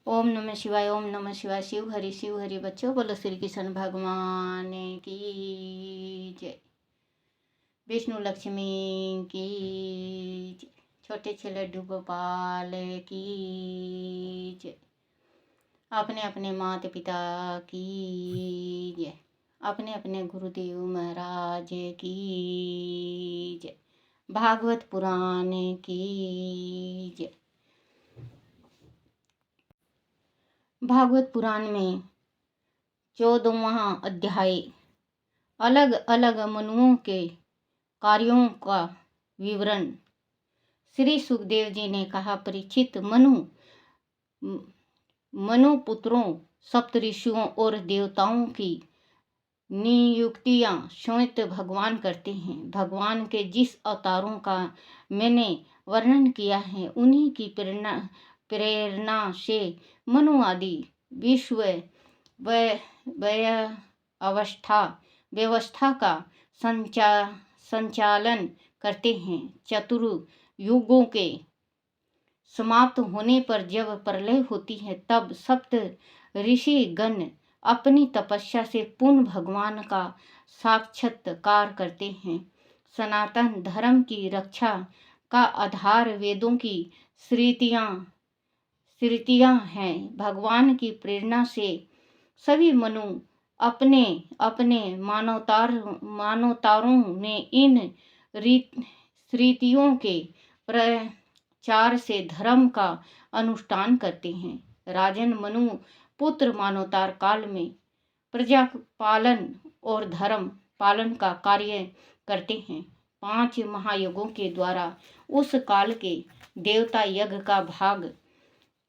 ओम नमः शिवाय, ओम नमः शिवाय। शिव हरि बच्चों, बोलो श्री कृष्ण भगवान की जय। विष्णु लक्ष्मी की जय। छोटे से लड्डू गोपाल की जय। अपने अपने माता पिता की जय। अपने अपने गुरुदेव महाराज की जय। भागवत पुराण की जय। भागवत पुराण में 14वां अध्याय अलग अलग मनुओं के कार्यों का विवरण। श्री सुखदेव जी ने कहा, परीक्षित, मनु पुत्रों, सप्तऋषियों और देवताओं की नियुक्तियां स्वयं भगवान करते हैं। भगवान के जिस अवतारों का मैंने वर्णन किया है, उन्हीं की प्रेरणा से मनु आदि विश्व व्यवस्था का संचालन करते हैं। चतुर्युगों के समाप्त होने पर जब प्रलय होती है, तब सप्त ऋषि गण अपनी तपस्या से पुनः भगवान का साक्षात्कार करते हैं। सनातन धर्म की रक्षा का आधार वेदों की स्मृतियां हैं। भगवान की प्रेरणा से सभी मनु अपने अपने मानवतारों ने इन स्मृतियों के प्रचार से धर्म का अनुष्ठान करते हैं। राजन, मनु पुत्र मानवतार काल में प्रजा पालन और धर्म पालन का कार्य करते हैं। 5 महायज्ञों के द्वारा उस काल के देवता यज्ञ का भाग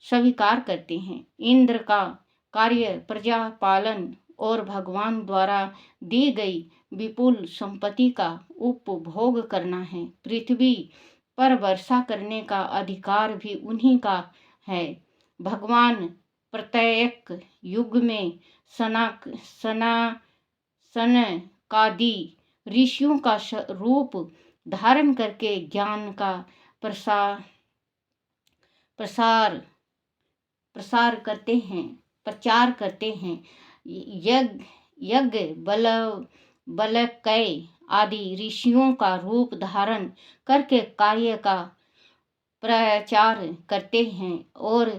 स्वीकार करते हैं। इंद्र का कार्य प्रजा पालन और भगवान द्वारा दी गई विपुल संपत्ति का उपभोग करना है। पृथ्वी पर वर्षा करने का अधिकार भी उन्हीं का है। भगवान प्रत्येक युग में सनकादि ऋषियों का रूप धारण करके ज्ञान का प्रचार करते हैं। यज्ञ बलकय आदि ऋषियों का रूप धारण करके कार्य का प्रचार करते हैं और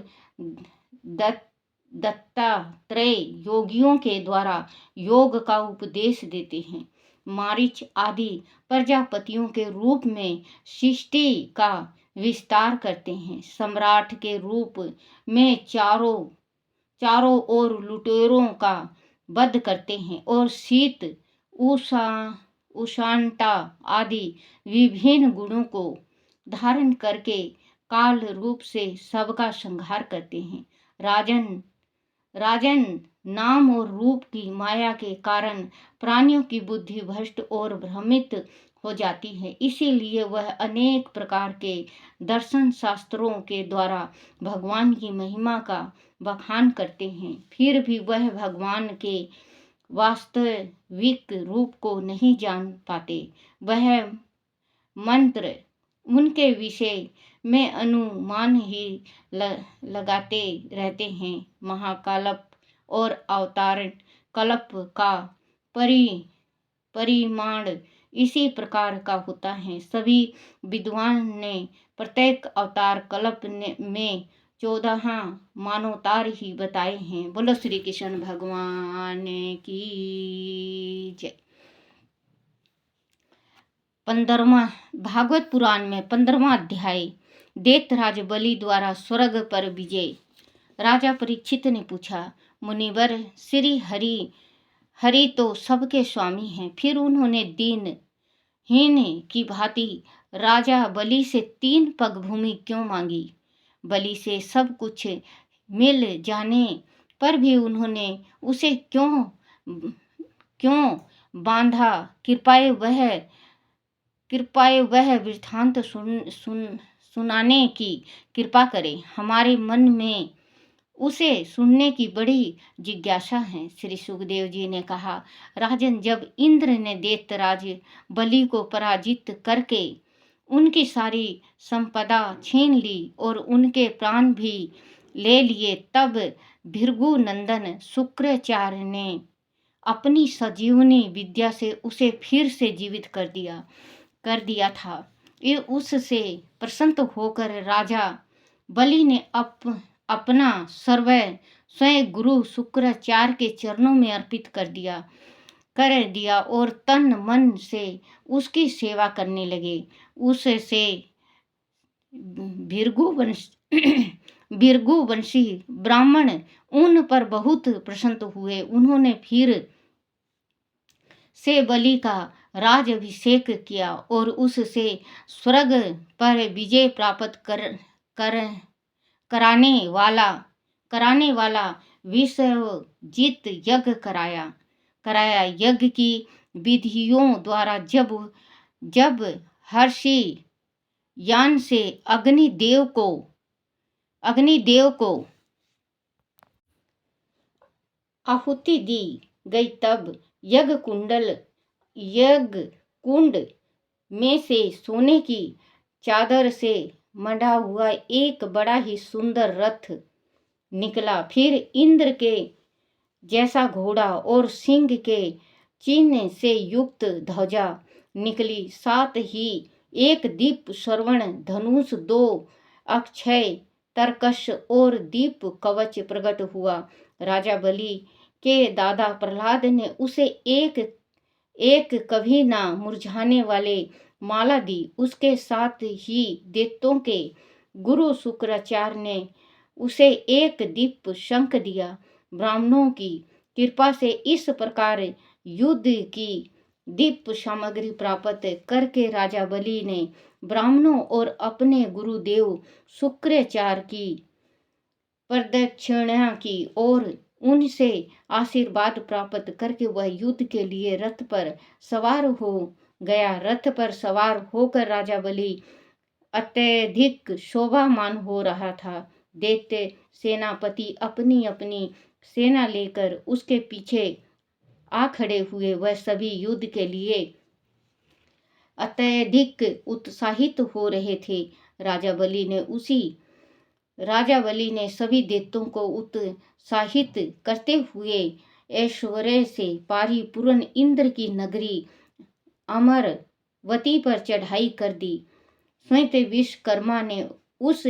दत्तात्रेय योगियों के द्वारा योग का उपदेश देते हैं। मारीच आदि प्रजापतियों के रूप में सृष्टि का विस्तार करते हैं। सम्राट के रूप में चारों ओर लुटेरों का वध करते हैं और शीत उष्णता आदि विभिन्न गुणों को धारण करके काल रूप से सबका संहार करते हैं। राजन, नाम और रूप की माया के कारण प्राणियों की बुद्धि भ्रष्ट और भ्रमित हो जाती है। इसीलिए वह अनेक प्रकार के दर्शन शास्त्रों के द्वारा भगवान की महिमा का बखान करते हैं। फिर भी वह भगवान के वास्तविक रूप को नहीं जान पाते। वह मंत्र उनके विषय में अनुमान ही लगाते रहते हैं। महाकल्प और अवतारण कल्प का परिमाण इसी प्रकार का होता है। सभी विद्वान ने प्रत्येक अवतार कल्प में 14 मानवतार ही बताए हैं। बोलो श्री कृष्ण भगवान की जय। 15वां भागवत पुराण में 15वां अध्याय दैत्यराज बलि द्वारा स्वर्ग पर विजय। राजा परीक्षित ने पूछा, मुनिवर, श्री हरि तो सबके स्वामी हैं, फिर उन्होंने दीनहीन की भांति राजा बलि से 3 पग भूमि क्यों मांगी? बलि से सब कुछ मिल जाने पर भी उन्होंने उसे क्यों बांधा? कृपया वह वृत्तांत सुनाने की कृपा करें। हमारे मन में उसे सुनने की बड़ी जिज्ञासा है। श्री सुखदेव जी ने कहा, राजन, जब इंद्र ने दैत्यराज बलि को पराजित करके उनकी सारी संपदा छीन ली और उनके प्राण भी ले लिए। तब भृगु नंदन शुक्राचार्य ने अपनी संजीवनी विद्या से उसे फिर से जीवित कर दिया था। ये उससे प्रसन्न होकर राजा बलि ने अपना स्वयं गुरु शुक्राचार्य के चरणों में अर्पित कर दिया और तन मन से उसकी सेवा करने लगे। उससे भृगुवंशी ब्राह्मण उन पर बहुत प्रसन्न हुए। उन्होंने फिर से बलि का राजाभिषेक किया और उससे स्वर्ग पर विजय प्राप्त कराने वाला विश्वजित यज्ञ कराया। यज्ञ की विधियों द्वारा जब हर्षि यान से अग्निदेव को आहुति दी गई, तब यज्ञ कुंड में से सोने की चादर से मंडा हुआ एक बड़ा ही सुंदर रथ निकला। फिर इंद्र के जैसा घोड़ा और सिंह के चिन्ह से युक्त ध्वजा निकली। साथ ही एक दीप श्रवण धनुष, 2 अक्षय तरकश और दीप कवच प्रकट हुआ। राजा बलि के दादा प्रहलाद ने उसे एक कभी ना मुरझाने वाले माला दी। उसके साथ ही दैत्यों के गुरु शुक्राचार्य ने उसे एक दीप शंख दिया। ब्राह्मणों की कृपा से इस प्रकार युद्ध की दीप सामग्री प्राप्त करके राजा बलि ने ब्राह्मणों और अपने गुरुदेव शुक्राचार्य की प्रदक्षिणा की और उनसे आशीर्वाद प्राप्त करके वह युद्ध के लिए रथ पर सवार हो गया। रथ पर सवार होकर राजा बलि अत्यधिक शोभामान हो रहा था। दैत्य सेनापति अपनी अपनी सेना लेकर उसके पीछे आ खड़े हुए। वह सभी युद्ध के लिए अत्यधिक उत्साहित हो रहे थे। राजा बलि ने सभी दैत्यों को उत्साहित करते हुए ऐश्वर्य से परिपूर्ण इंद्र की नगरी अमरवती पर चढ़ाई कर दी। स्वयं विश्वकर्मा ने उस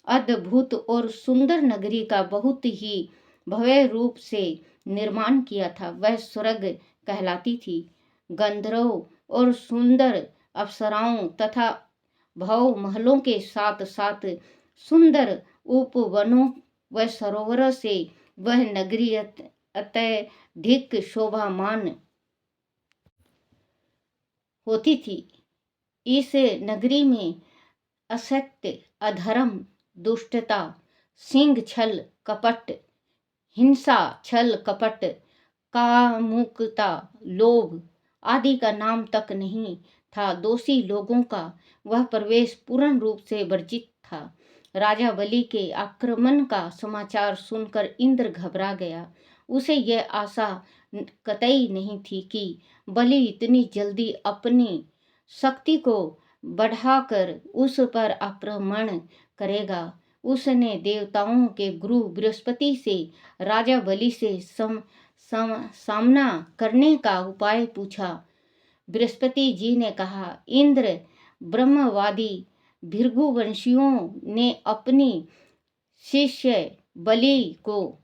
अद्भुत और सुंदर नगरी का बहुत ही भव्य रूप से निर्माण किया था। वह स्वर्ग कहलाती थी। गंधर्वों और सुंदर अप्सराओं तथा भव महलों के साथ साथ सुंदर उपवनों व सरोवरों से वह नगरी अत्यधिक शोभामान होती थी। इस नगरी में असत्य, अधर्म, दुष्टता, सिंह, छल कपट, हिंसा, छल कपट, कामुकता, लोभ आदि का नाम तक नहीं था। दोषी लोगों का वह प्रवेश पूर्ण रूप से वर्जित था। राजा बलि के आक्रमण का समाचार सुनकर इंद्र घबरा गया। उसे यह आशा कतई नहीं थी कि बलि इतनी जल्दी अपनी शक्ति को बढ़ाकर उस पर आक्रमण करेगा। उसने देवताओं के गुरु बृहस्पति से राजा बलि से सामना करने का उपाय पूछा। बृहस्पति जी ने कहा, इंद्र ब्रह्मवादी भृगुवंशियों ने अपनी शिष्य बलि को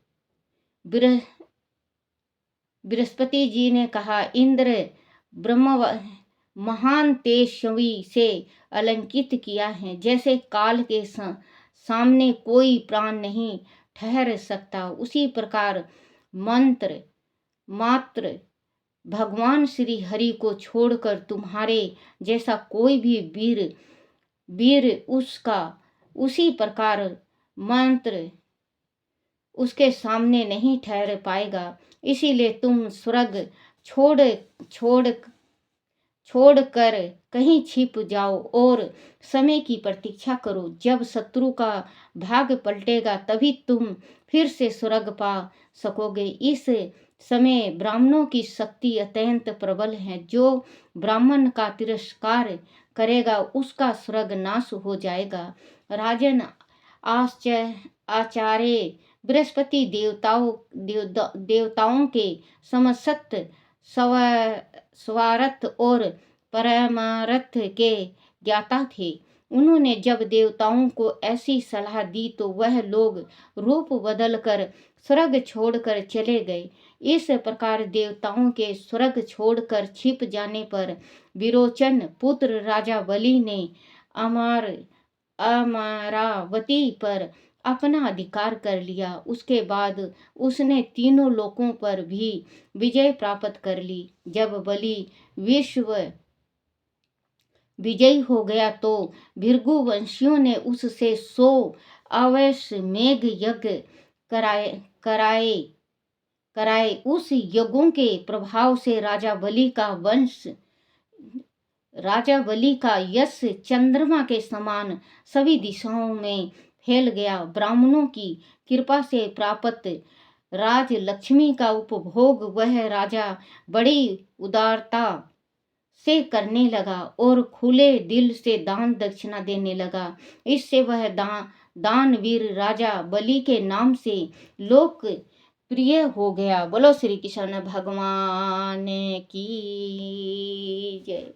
बृहस्पति जी ने कहा, इंद्र महान तेजस्वी से अलंकित किया है। जैसे काल के सामने कोई प्राण नहीं ठहर सकता, उसी प्रकार मात्र भगवान श्री हरि को छोड़कर तुम्हारे जैसा कोई भी वीर उसी प्रकार मंत्र उसके सामने नहीं ठहर पाएगा। इसीलिए तुम स्वर्ग छोड़ कर कहीं छिप जाओ और समय की प्रतीक्षा करो। जब शत्रु का भाग पलटेगा तभी तुम फिर से स्वर्ग पा सकोगे। इस समय ब्राह्मणों की शक्ति अत्यंत प्रबल है। जो ब्राह्मण का तिरस्कार करेगा उसका स्वर्ग नाश हो जाएगा। राजन, आचार्य बृहस्पति देवताओं के समसत स्वार्थ और परमार्थ के ज्ञाता थे। उन्होंने जब देवताओं को ऐसी सलाह दी तो वह लोग रूप बदलकर स्वर्ग छोड़कर चले गए। इस प्रकार देवताओं के स्वर्ग छोड़कर छिप जाने पर विरोचन पुत्र राजा बलि ने अमरावती पर अपना अधिकार कर लिया। उसके बाद उसने तीनों लोकों पर भी विजय प्राप्त कर ली। जब बलि विश्व विजयी हो गया तो भृगु वंशियों ने उससे 100 अश्वमेध यज्ञ कराए। उस यज्ञों के प्रभाव से राजा बलि का यश चंद्रमा के समान सभी दिशाओं में फैल गया। ब्राह्मणों की कृपा से प्राप्त राज लक्ष्मी का उपभोग वह राजा बड़ी उदारता से करने लगा और खुले दिल से दान दक्षिणा देने लगा। इससे वह दानवीर राजा बलि के नाम से लोकप्रिय हो गया। बोलो श्री कृष्ण भगवान की जय।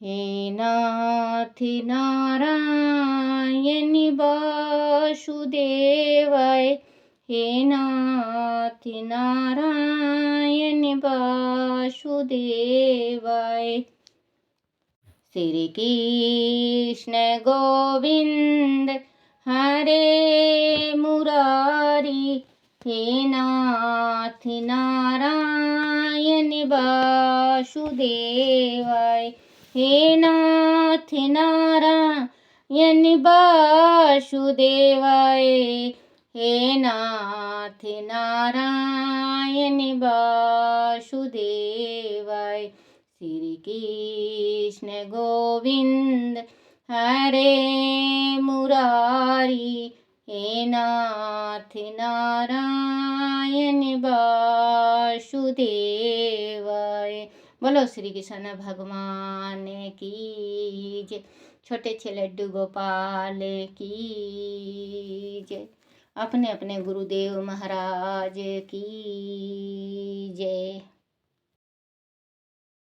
हे नाथ नारायण वासुदेवाय, हे नाथ नारायण वासुदेवाय। श्री कृष्ण गोविंद हरे मुरारी, हे नाथ नारायण वासुदेवाय, हे नाथ नारायण वासुदेवाय, हे नाथ नारायण वासुदेवाय। श्री कृष्ण गोविंद हरे मुरारी, हे नाथ नारायण वासुदेवाय। बोलो श्री कृष्ण भगवान की जय। छोटे से लड्डू गोपाल की जय। अपने अपने गुरुदेव महाराज की जय।